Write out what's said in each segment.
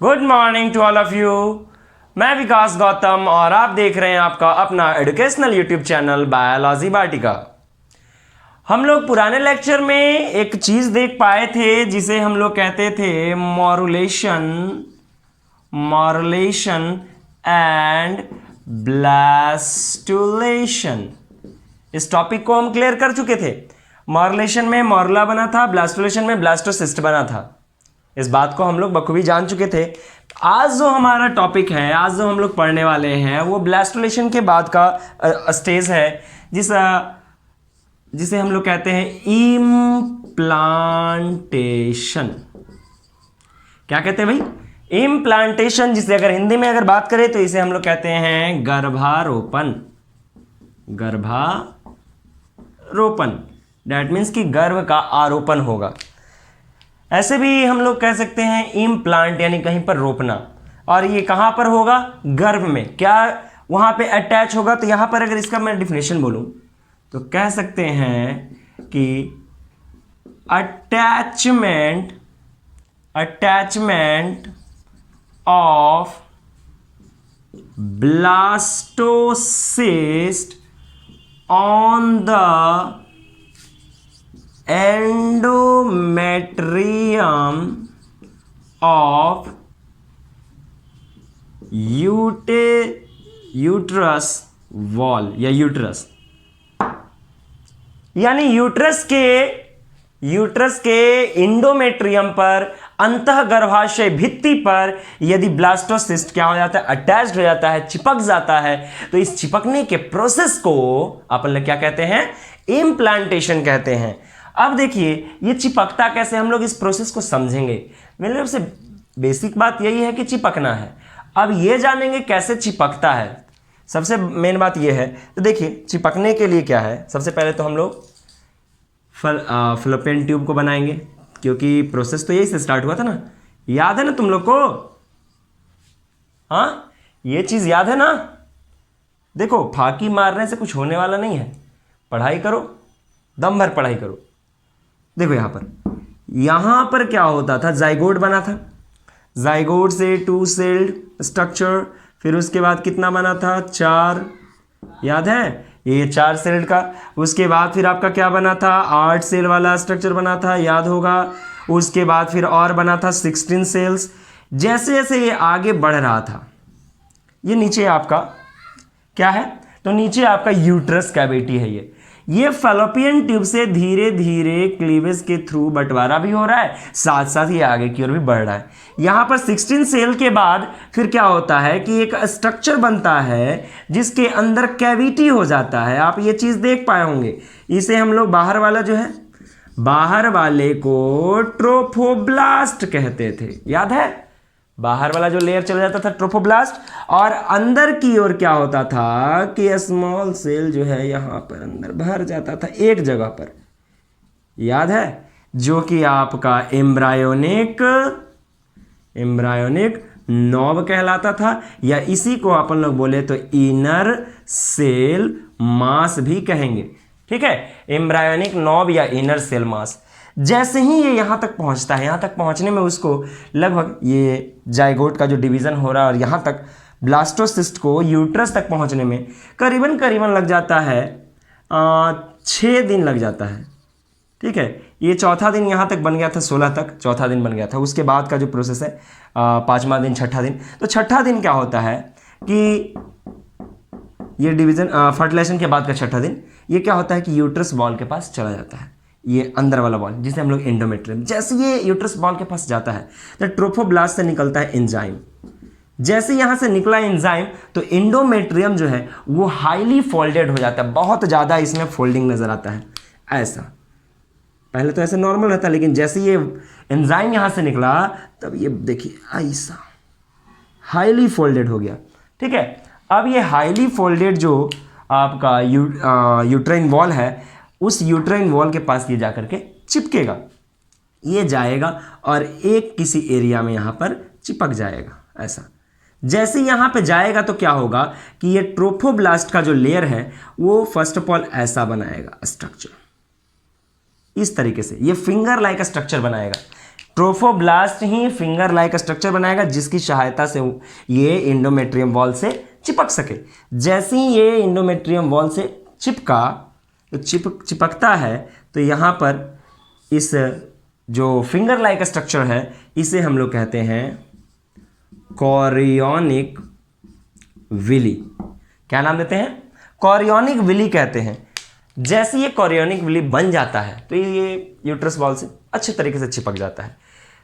Good morning to all of you. मैं विकास गौतम और आप देख रहे हैं आपका अपना एजुकेशनल यूट्यूब चैनल बायोलॉजी वाटिका। हम लोग पुराने लेक्चर में एक चीज देख पाए थे जिसे हम लोग कहते थे मॉरुलेशन एंड ब्लास्टुलेशन। इस टॉपिक को हम क्लियर कर चुके थे। मॉरुलेशन में मॉरुला बना था, ब्लास्टुलेशन में ब्लास्टोसिस्ट बना था। इस बात को हम लोग बखूबी जान चुके थे। आज जो हमारा टॉपिक है, आज जो हम लोग पढ़ने वाले हैं वो ब्लास्टुलेशन के बाद का स्टेज है जिसे हम लोग कहते हैं इम्प्लांटेशन। क्या कहते हैं भाई? इम्प्लांटेशन, जिसे अगर हिंदी में अगर बात करें तो इसे हम लोग कहते हैं गर्भारोपण। दैट मीन्स कि गर्भ का आरोपण होगा। ऐसे भी हम लोग कह सकते हैं इम्प्लांट यानी कहीं पर रोपना। और ये कहाँ पर होगा? गर्भ में। क्या वहाँ पे अटैच होगा? तो यहाँ पर अगर इसका मैं डिफिनेशन बोलूँ तो कह सकते हैं कि attachment of blastocyst on the endometrium of uterus wall या यूट्रस, यानी यूट्रस के इंडोमेट्रियम पर अंतः गर्भाशय भित्ति पर यदि ब्लास्टोसिस्ट क्या हो जाता है? अटैच्ड हो जाता है, चिपक जाता है। तो इस चिपकने के प्रोसेस को अपन लोग क्या कहते हैं? इम्प्लांटेशन कहते हैं। अब देखिए ये चिपकता कैसे, हम लोग इस प्रोसेस को समझेंगे। मेरे तरफ से बेसिक बात यही है कि चिपकना है। अब ये जानेंगे कैसे चिपकता है। सबसे मेन बात ये है, तो देखिए चिपकने के लिए क्या है, सबसे पहले तो हम लोग फलोपियन ट्यूब को बनाएंगे, क्योंकि प्रोसेस तो यही से स्टार्ट हुआ था ना। याद है ना तुम लोग को? हाँ, ये चीज़ याद है ना? देखो, फाकी मारने से कुछ होने वाला नहीं है। पढ़ाई करो, दम भर पढ़ाई करो। देखो यहाँ पर क्या होता था? जाइगोट बना था। जाइगोट से 2 सेल्ड स्ट्रक्चर, फिर उसके बाद कितना बना था? 4। याद है? ये 4 सेल्ड का। उसके बाद फिर आपका क्या बना था? 8 सेल वाला स्ट्रक्चर बना था, याद होगा। उसके बाद फिर और बना था 16 सेल्स। जैसे जैसे ये आगे बढ़ रहा था, ये नीचे आपका क्या है? तो नीचे आपका यूट्रस कैविटी है। ये फैलोपियन ट्यूब से धीरे धीरे क्लीवेज के थ्रू बंटवारा भी हो रहा है, साथ साथ ये आगे की ओर भी बढ़ रहा है। यहाँ पर 16 सेल के बाद फिर क्या होता है कि एक स्ट्रक्चर बनता है जिसके अंदर कैविटी हो जाता है। आप ये चीज़ देख पाए होंगे। इसे हम लोग बाहर वाला जो है, बाहर वाले को ट्रोफोब्लास्ट कहते थे। याद है? बाहर वाला जो लेयर चला जाता था ट्रोफोब्लास्ट, और अंदर की ओर क्या होता था कि स्मॉल सेल जो है यहाँ पर अंदर भर जाता था एक जगह पर। याद है? जो कि आपका एम्ब्रायोनिक नॉब कहलाता था, या इसी को अपन लोग बोले तो इनर सेल मास भी कहेंगे। ठीक है, एम्ब्रायोनिक नॉब या इनर सेल मास। जैसे ही ये यहाँ तक पहुँचता है, यहाँ तक पहुँचने में उसको लगभग ये जाइगोट का जो डिवीज़न हो रहा है और यहाँ तक ब्लास्टोसिस्ट को यूट्रस तक पहुँचने में करीबन लग जाता है 6 दिन लग जाता है। ठीक है, ये चौथा दिन यहाँ तक बन गया था, 16 तक चौथा दिन बन गया था। उसके बाद का जो प्रोसेस है 5वां दिन, छठा दिन। तो छठा दिन क्या होता है कि ये डिवीज़न फर्टिलाइजेशन के बाद का छठा दिन, ये क्या होता है कि यूट्रस बॉल के पास चला जाता है। ये अंदर वाला बॉल जिसे हम लोग एंडोमेट्रियम, जैसे ये यूट्रस बॉल के पास जाता है तो ट्रोफोब्लास्ट से निकलता है एंजाइम। जैसे यहाँ से निकला एंजाइम तो एंडोमेट्रियम जो है वो हाईली फोल्डेड हो जाता है, बहुत ज़्यादा इसमें फोल्डिंग नज़र आता है। ऐसा पहले तो ऐसे नॉर्मल रहता है, लेकिन जैसे ये एंजाइम यहाँ से निकला तब ये देखिए ऐसा हाईली फोल्डेड हो गया। ठीक है, अब ये हाईली फोल्डेड जो आपका यूट्राइन वॉल है, उस यूट्राइन वॉल के पास ये जाकर के चिपकेगा। ये जाएगा और एक किसी एरिया में यहाँ पर चिपक जाएगा। ऐसा जैसे यहाँ पे जाएगा तो क्या होगा कि ये ट्रोफोब्लास्ट का जो लेयर है वो फर्स्ट ऑफ ऑल ऐसा बनाएगा स्ट्रक्चर, इस तरीके से ये फिंगर लाइक स्ट्रक्चर बनाएगा। ट्रोफोब्लास्ट ही फिंगर लाइक स्ट्रक्चर बनाएगा जिसकी सहायता से ये एंडोमेट्रियम वॉल से चिपक सके। जैसे ही ये एंडोमेट्रियम वॉल से चिपकता है तो यहाँ पर इस जो फिंगर लाइक स्ट्रक्चर है इसे हम लोग कहते हैं कोरियोनिक विली। क्या नाम देते हैं? कोरियोनिक विली कहते हैं। जैसे ये कोरियोनिक विली बन जाता है तो ये यूट्रस वॉल से अच्छे तरीके से चिपक जाता है।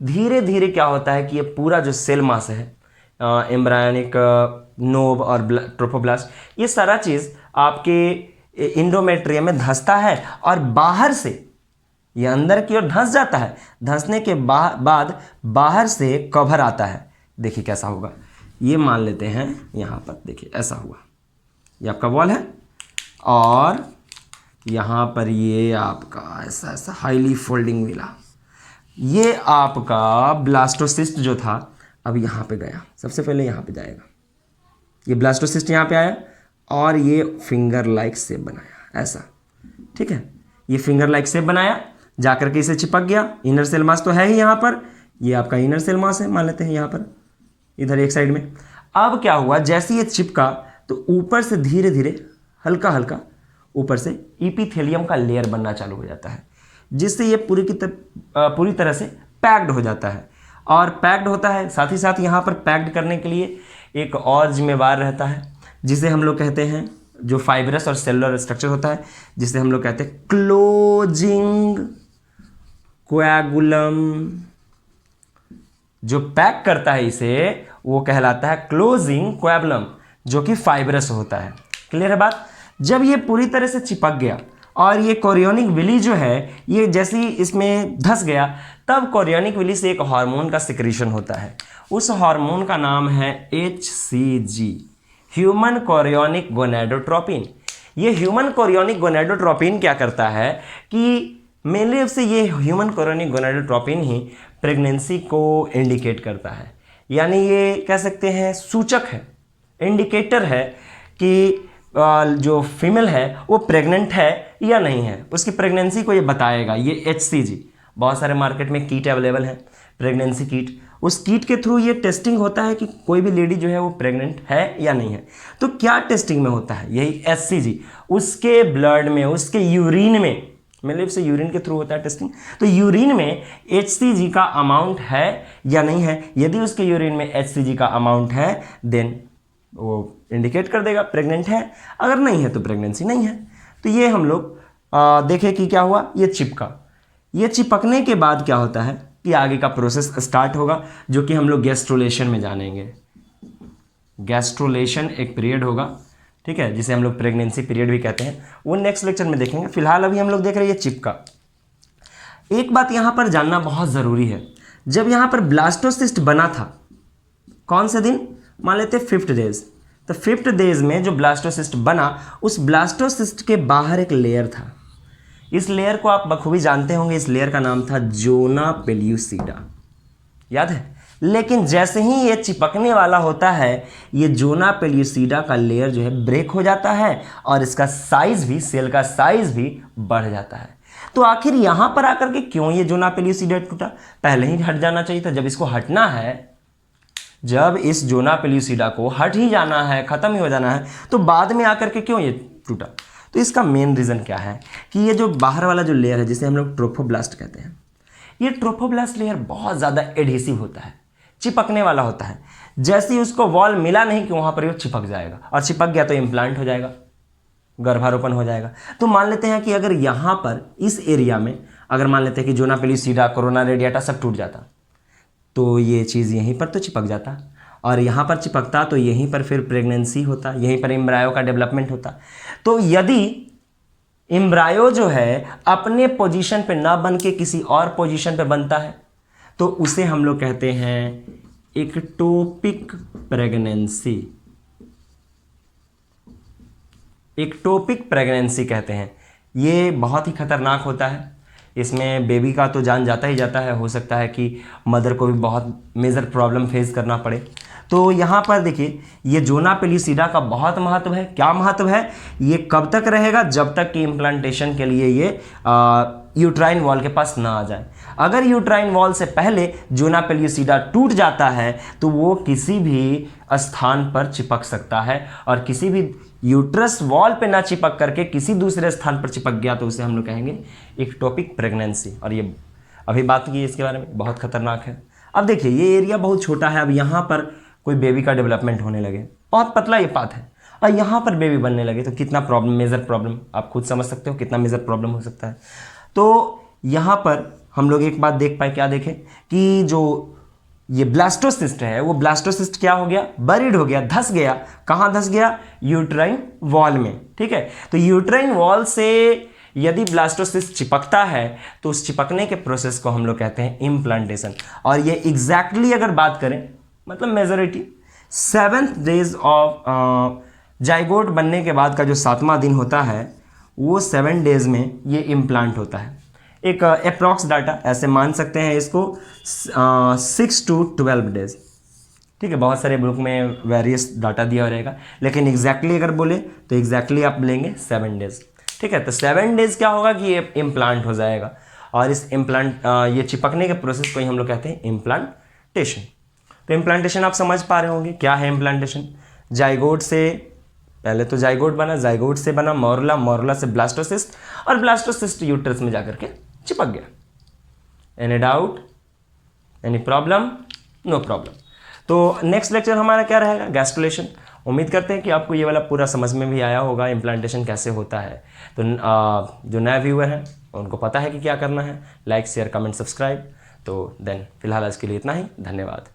धीरे धीरे क्या होता है कि ये पूरा जो सेल मास है, एम्ब्रायोनिक नोब और ट्रोफोब्लास्ट, ये सारा चीज़ आपके इंडोमेट्रियम में धंसता है और बाहर से ये अंदर की ओर धंस जाता है। धंसने के बाद बाहर से कवर आता है। देखिए कैसा होगा, ये मान लेते हैं यहाँ पर, देखिए ऐसा हुआ, ये आपका वॉल है और यहाँ पर ये आपका ऐसा ऐसा हाईली फोल्डिंग मिला। ये आपका ब्लास्टोसिस्ट जो था अब यहाँ पे गया, सबसे पहले यहाँ पे जाएगा। ये ब्लास्टोसिस्ट यहाँ पे आया और ये फिंगर लाइक शेप बनाया ऐसा, ठीक है। ये फिंगर लाइक शेप बनाया, जाकर के इसे चिपक गया। इनर सेल मास तो है ही यहाँ पर, ये आपका इनर सेल मास है, मान लेते हैं यहाँ पर इधर एक साइड में। अब क्या हुआ, जैसे ये चिपका तो ऊपर से धीरे धीरे हल्का हल्का ऊपर से इपिथेलियम का लेयर बनना चालू हो जाता है, जिससे ये पूरी तरह से पैक्ड हो जाता है। और पैक्ड होता है, साथ ही साथ यहाँ पर पैक्ड करने के लिए एक और जिम्मेवार रहता है जिसे हम लोग कहते हैं, जो फाइब्रस और सेलुलर स्ट्रक्चर होता है जिसे हम लोग कहते हैं क्लोजिंग कोएगुलम। जो पैक करता है इसे वो कहलाता है क्लोजिंग कोएगुलम, जो कि फाइब्रस होता है। क्लियर है बात? जब ये पूरी तरह से चिपक गया और ये कोरियोनिक विली जो है ये जैसे ही इसमें धंस गया, तब कोरियोनिक विली से एक हार्मोन का सिक्रीशन होता है। उस हार्मोन का नाम है HCG, ह्यूमन कोरियोनिक गोनेडोट्रोपिन। ये ह्यूमन कोरियोनिक गोनेडोट्रोपिन क्या करता है कि मेनली रूप से ये ह्यूमन कोरियोनिक गोनेडोट्रोपिन ही प्रेगनेंसी को इंडिकेट करता है। यानी ये कह सकते हैं सूचक है, इंडिकेटर है कि जो फीमेल है वो प्रेग्नेंट है या नहीं है, उसकी प्रेगनेंसी को ये बताएगा। ये HCG, बहुत सारे मार्केट में किट अवेलेबल है, प्रेगनेंसी किट। उस किट के थ्रू ये टेस्टिंग होता है कि कोई भी लेडी जो है वो प्रेग्नेंट है या नहीं है। तो क्या टेस्टिंग में होता है? यही HCG, उसके ब्लड में, उसके यूरिन में, मतलब से यूरिन के थ्रू होता है टेस्टिंग। तो यूरिन में HCG का अमाउंट है या नहीं है। यदि उसके यूरिन में HCG का अमाउंट है देन वो इंडिकेट कर देगा प्रेग्नेंट है, अगर नहीं है तो प्रेगनेंसी नहीं है। तो ये हम लोग देखें कि क्या हुआ, ये चिपका। ये चिपकने के बाद क्या होता है कि आगे का प्रोसेस स्टार्ट होगा, जो कि हम लोग गैस्ट्रोलेशन में जानेंगे। गैस्ट्रोलेशन एक पीरियड होगा, ठीक है, जिसे हम लोग प्रेगनेंसी पीरियड भी कहते हैं, वो नेक्स्ट लेक्चर में देखेंगे। फिलहाल अभी हम लोग देख रहे हैं ये चिपका। एक बात यहाँ पर जानना बहुत ज़रूरी है, जब यहाँ पर ब्लास्टोसिस्ट बना था, कौन से दिन? मान लेते 5th डेज। तो 5th डेज में जो ब्लास्टोसिस्ट बना, उस ब्लास्टोसिस्ट के बाहर एक लेयर था। इस लेयर को आप बखूबी जानते होंगे, इस लेयर का नाम था जोना पेल्यूसिडा, याद है? लेकिन जैसे ही ये चिपकने वाला होता है, ये जोना पेल्यूसिडा का लेयर जो है ब्रेक हो जाता है और इसका साइज भी, सेल का साइज भी बढ़ जाता है। तो आखिर यहाँ पर आकर के क्यों ये जोना पेल्यूसिडा टूटा? पहले ही हट जाना चाहिए था। जब इसको हटना है, जब इस जोना पेल्यूसिडा को हट ही जाना है, ख़त्म ही हो जाना है, तो बाद में आकर के क्यों ये टूटा? तो इसका मेन रीज़न क्या है कि ये जो बाहर वाला जो लेयर है, जिसे हम लोग ट्रोफोब्लास्ट कहते हैं, ये ट्रोफोब्लास्ट लेयर बहुत ज़्यादा एडहेसिव होता है, चिपकने वाला होता है। जैसे ही उसको वॉल मिला नहीं कि वहाँ पर वो चिपक जाएगा, और चिपक गया तो इम्प्लांट हो जाएगा, गर्भारोपण हो जाएगा। तो मान लेते हैं कि अगर यहाँ पर इस एरिया में अगर मान लेते हैं कि जोना पेल्यूसिडा, कोरोना रेडिएटा सब टूट जाता, तो ये चीज़ यहीं पर तो चिपक जाता, और यहाँ पर चिपकता तो यहीं पर फिर प्रेगनेंसी होता, यहीं पर एम्ब्रायो का डेवलपमेंट होता। तो यदि एम्ब्रायो जो है अपने पोजीशन पे ना बन के किसी और पोजीशन पे बनता है, तो उसे हम लोग कहते हैं एक्टोपिक प्रेगनेंसी। एक्टोपिक प्रेगनेंसी कहते हैं। ये बहुत ही खतरनाक होता है। इसमें बेबी का तो जान जाता ही जाता है, हो सकता है कि मदर को भी बहुत मेजर प्रॉब्लम फेस करना पड़े। तो यहाँ पर देखिए ये जोना पेलिसिडा का बहुत महत्व है। क्या महत्व है? ये कब तक रहेगा? जब तक कि इम्प्लांटेशन के लिए ये यूट्राइन वॉल के पास ना आ जाए। अगर यूट्राइन वॉल से पहले जोना पेलिसिडा टूट जाता है तो वो किसी भी स्थान पर चिपक सकता है, और किसी भी यूट्रस वॉल पे ना चिपक करके किसी दूसरे स्थान पर चिपक गया तो उसे हम लोग कहेंगे इक्टोपिक प्रेगनेंसी। और ये अभी बात की इसके बारे में, बहुत खतरनाक है। अब देखिए ये एरिया बहुत छोटा है, अब यहाँ पर कोई बेबी का डेवलपमेंट होने लगे, बहुत पतला ये पाथ है, और यहाँ पर बेबी बनने लगे तो कितना प्रॉब्लम, मेजर प्रॉब्लम, आप खुद समझ सकते हो कितना मेजर प्रॉब्लम हो सकता है। तो यहाँ पर हम लोग एक बात देख पाए, क्या देखें कि जो ये ब्लास्टोसिस्ट है वो ब्लास्टोसिस्ट क्या हो गया? बरीड हो गया, धस गया। कहाँ धस गया? यूट्राइन वॉल में। ठीक है, तो यूट्राइन वॉल से यदि ब्लास्टोसिस्ट चिपकता है तो उस चिपकने के प्रोसेस को हम लोग कहते हैं इम्प्लांटेशन। और ये एग्जैक्टली अगर बात करें, मतलब majority 7th days of zygote बनने के बाद का जो 7वां दिन होता है वो 7 डेज में ये इम्प्लांट होता है। एक अप्रॉक्स डाटा ऐसे मान सकते हैं इसको 6 to 12 डेज। ठीक है, बहुत सारे बुक में वेरियस डाटा दिया रहेगा, लेकिन एग्जैक्टली अगर बोले तो एग्जैक्टली आप लेंगे 7 डेज। ठीक है, तो 7 डेज क्या होगा कि ये इम्प्लांट हो जाएगा, और इस इम्प्लांट ये चिपकने के प्रोसेस को ही हम लोग कहते हैं इम्प्लांटेशन। तो इम्प्लांटेशन आप समझ पा रहे होंगे क्या है इम्प्लांटेशन। जाइगोट से पहले तो जाइगोट बना, जाइगोट से बना मोरुला, मोरुला से ब्लास्टोसिस्ट, और ब्लास्टोसिस्ट यूट्रस में जाकर के चिपक गया। Any doubt, any problem? No problem. तो नेक्स्ट लेक्चर हमारा क्या रहेगा? गैस्ट्रुलेशन। उम्मीद करते हैं कि आपको ये वाला पूरा समझ में भी आया होगा, इम्प्लांटेशन कैसे होता है। तो जो नए व्यूअर हैं उनको पता है कि क्या करना है, लाइक शेयर कमेंट सब्सक्राइब। तो देन फिलहाल आज के लिए इतना ही, धन्यवाद।